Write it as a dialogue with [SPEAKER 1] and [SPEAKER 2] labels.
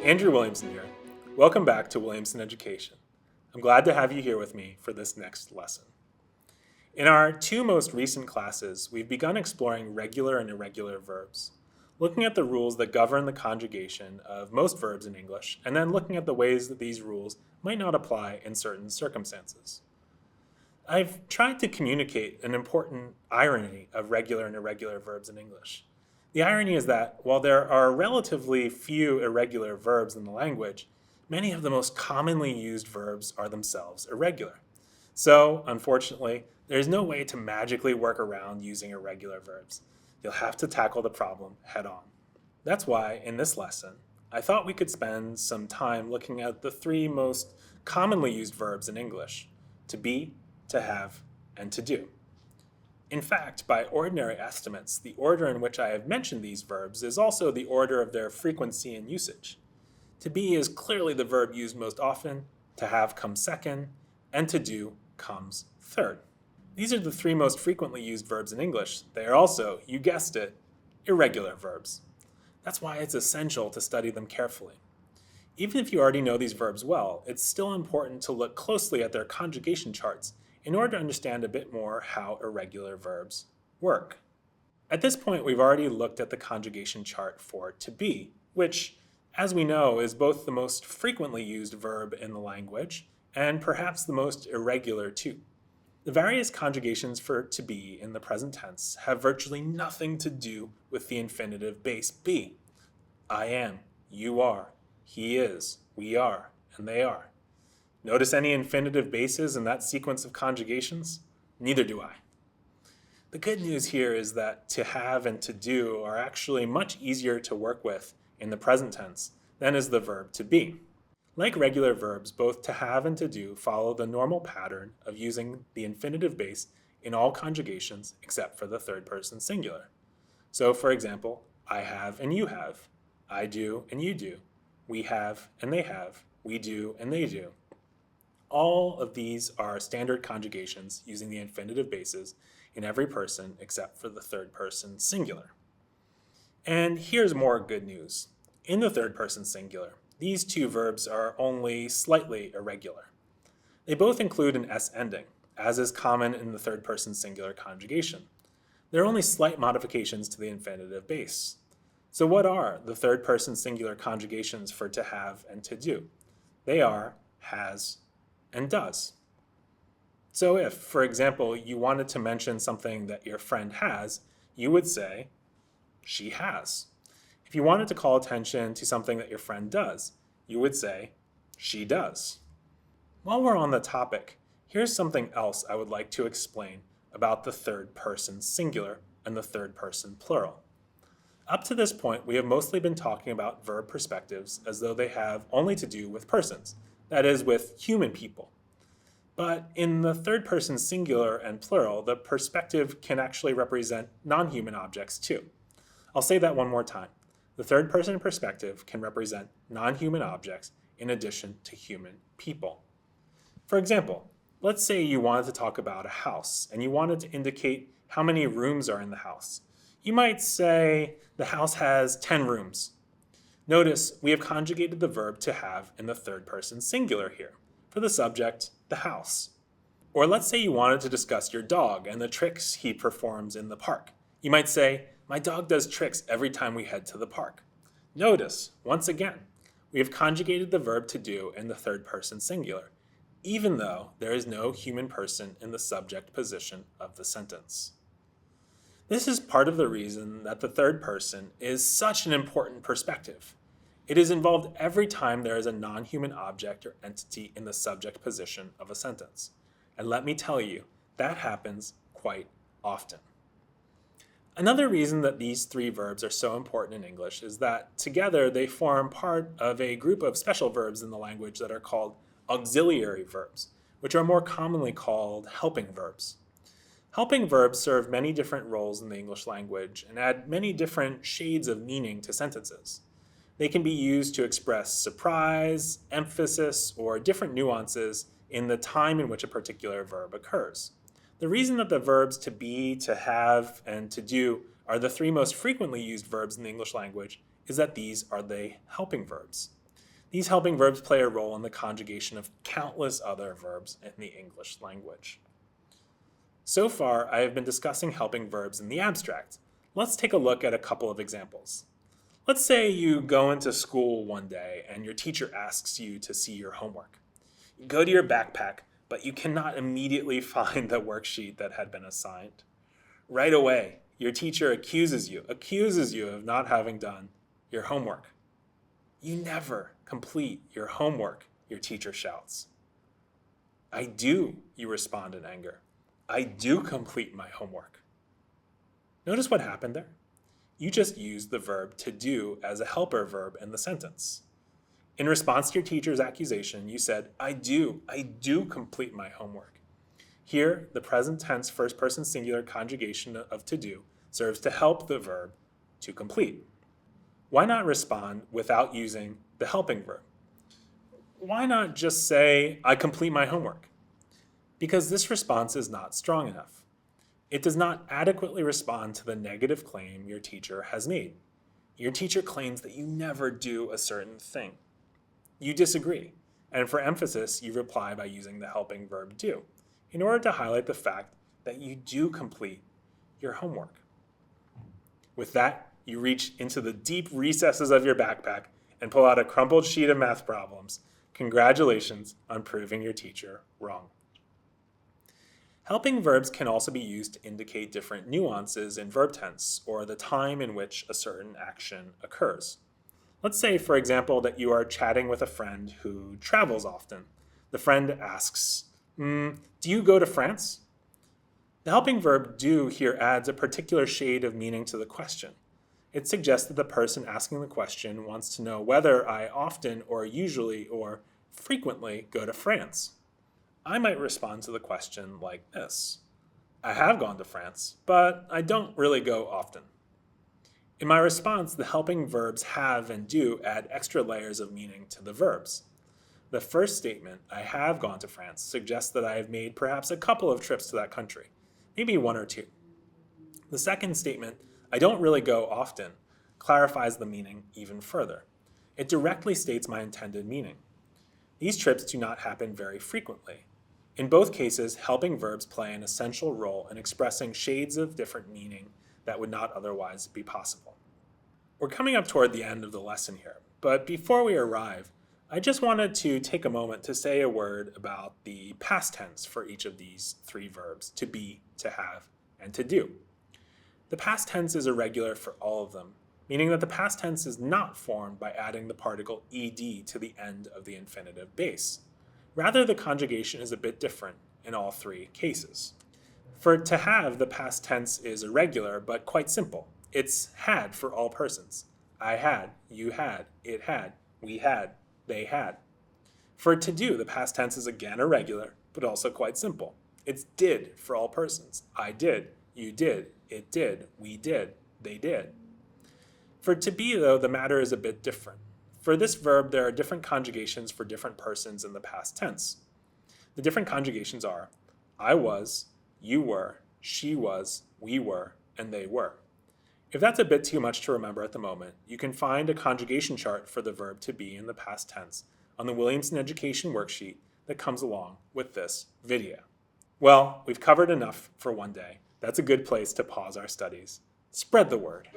[SPEAKER 1] Andrew Williamson here. Welcome back to Williamson Education. I'm glad to have you here with me for this next lesson. In our two most recent classes, we've begun exploring regular and irregular verbs, looking at the rules that govern the conjugation of most verbs in English, and then looking at the ways that these rules might not apply in certain circumstances. I've tried to communicate an important irony of regular and irregular verbs in English. The irony is that while there are relatively few irregular verbs in the language, many of the most commonly used verbs are themselves irregular. So, unfortunately, there's no way to magically work around using irregular verbs. You'll have to tackle the problem head on. That's why, in this lesson, I thought we could spend some time looking at the three most commonly used verbs in English: to be, to have, and to do. In fact, by ordinary estimates, the order in which I have mentioned these verbs is also the order of their frequency and usage. To be is clearly the verb used most often, to have comes second, and to do comes third. These are the three most frequently used verbs in English. They are also, you guessed it, irregular verbs. That's why it's essential to study them carefully. Even if you already know these verbs well, it's still important to look closely at their conjugation charts in order to understand a bit more how irregular verbs work. At this point, we've already looked at the conjugation chart for to be, which, as we know, is both the most frequently used verb in the language and perhaps the most irregular too. The various conjugations for to be in the present tense have virtually nothing to do with the infinitive base be. I am, you are, he is, we are, and they are. Notice any infinitive bases in that sequence of conjugations? Neither do I. The good news here is that to have and to do are actually much easier to work with in the present tense than is the verb to be. Like regular verbs, both to have and to do follow the normal pattern of using the infinitive base in all conjugations except for the third person singular. So, for example, I have and you have, I do and you do, we have and they have, we do and they do. All of these are standard conjugations using the infinitive bases in every person except for the third person singular. And here's more good news. In the third person singular, these two verbs are only slightly irregular. They both include an S ending, as is common in the third person singular conjugation. There are only slight modifications to the infinitive base. So what are the third person singular conjugations for to have and to do? They are has and does. So if, for example, you wanted to mention something that your friend has, you would say, she has. If you wanted to call attention to something that your friend does, you would say, she does. While we're on the topic, here's something else I would like to explain about the third person singular and the third person plural. Up to this point, we have mostly been talking about verb perspectives as though they have only to do with persons, that is, with human people. But in the third person singular and plural, the perspective can actually represent non-human objects too. I'll say that one more time. The third person perspective can represent non-human objects in addition to human people. For example, let's say you wanted to talk about a house and you wanted to indicate how many rooms are in the house. You might say the house has 10 rooms. Notice we have conjugated the verb to have in the third person singular here for the subject, the house. Or let's say you wanted to discuss your dog and the tricks he performs in the park. You might say, my dog does tricks every time we head to the park. Notice, once again, we have conjugated the verb to do in the third person singular, even though there is no human person in the subject position of the sentence. This is part of the reason that the third person is such an important perspective. It is involved every time there is a non-human object or entity in the subject position of a sentence. And let me tell you, that happens quite often. Another reason that these three verbs are so important in English is that together they form part of a group of special verbs in the language that are called auxiliary verbs, which are more commonly called helping verbs. Helping verbs serve many different roles in the English language and add many different shades of meaning to sentences. They can be used to express surprise, emphasis, or different nuances in the time in which a particular verb occurs. The reason that the verbs to be, to have, and to do are the three most frequently used verbs in the English language is that these are the helping verbs. These helping verbs play a role in the conjugation of countless other verbs in the English language. So far, I have been discussing helping verbs in the abstract. Let's take a look at a couple of examples. Let's say you go into school one day and your teacher asks you to see your homework. You go to your backpack, but you cannot immediately find the worksheet that had been assigned. Right away, your teacher accuses you of not having done your homework. You never complete your homework, your teacher shouts. I do, you respond in anger. I do complete my homework. Notice what happened there? You just used the verb to do as a helper verb in the sentence. In response to your teacher's accusation, you said, I do complete my homework. Here, the present tense first person singular conjugation of to do serves to help the verb to complete. Why not respond without using the helping verb? Why not just say, I complete my homework? Because this response is not strong enough. It does not adequately respond to the negative claim your teacher has made. Your teacher claims that you never do a certain thing. You disagree, and for emphasis, you reply by using the helping verb do, in order to highlight the fact that you do complete your homework. With that, you reach into the deep recesses of your backpack and pull out a crumpled sheet of math problems. Congratulations on proving your teacher wrong. Helping verbs can also be used to indicate different nuances in verb tense, or the time in which a certain action occurs. Let's say, for example, that you are chatting with a friend who travels often. The friend asks, do you go to France? The helping verb do here adds a particular shade of meaning to the question. It suggests that the person asking the question wants to know whether I often or usually or frequently go to France. I might respond to the question like this. I have gone to France, but I don't really go often. In my response, the helping verbs have and do add extra layers of meaning to the verbs. The first statement, I have gone to France, suggests that I have made perhaps a couple of trips to that country, maybe one or two. The second statement, I don't really go often, clarifies the meaning even further. It directly states my intended meaning. These trips do not happen very frequently. In both cases, helping verbs play an essential role in expressing shades of different meaning that would not otherwise be possible. We're coming up toward the end of the lesson here, but before we arrive, I just wanted to take a moment to say a word about the past tense for each of these three verbs, to be, to have, and to do. The past tense is irregular for all of them, meaning that the past tense is not formed by adding the particle ed to the end of the infinitive base. Rather, the conjugation is a bit different in all three cases. For to have, the past tense is irregular, but quite simple. It's had for all persons. I had, you had, it had, we had, they had. For to do, the past tense is again irregular, but also quite simple. It's did for all persons. I did, you did, it did, we did, they did. For to be, though, the matter is a bit different. For this verb, there are different conjugations for different persons in the past tense. The different conjugations are I was, you were, she was, we were, and they were. If that's a bit too much to remember at the moment, you can find a conjugation chart for the verb to be in the past tense on the Williamson Education worksheet that comes along with this video. Well, we've covered enough for one day. That's a good place to pause our studies. Spread the word.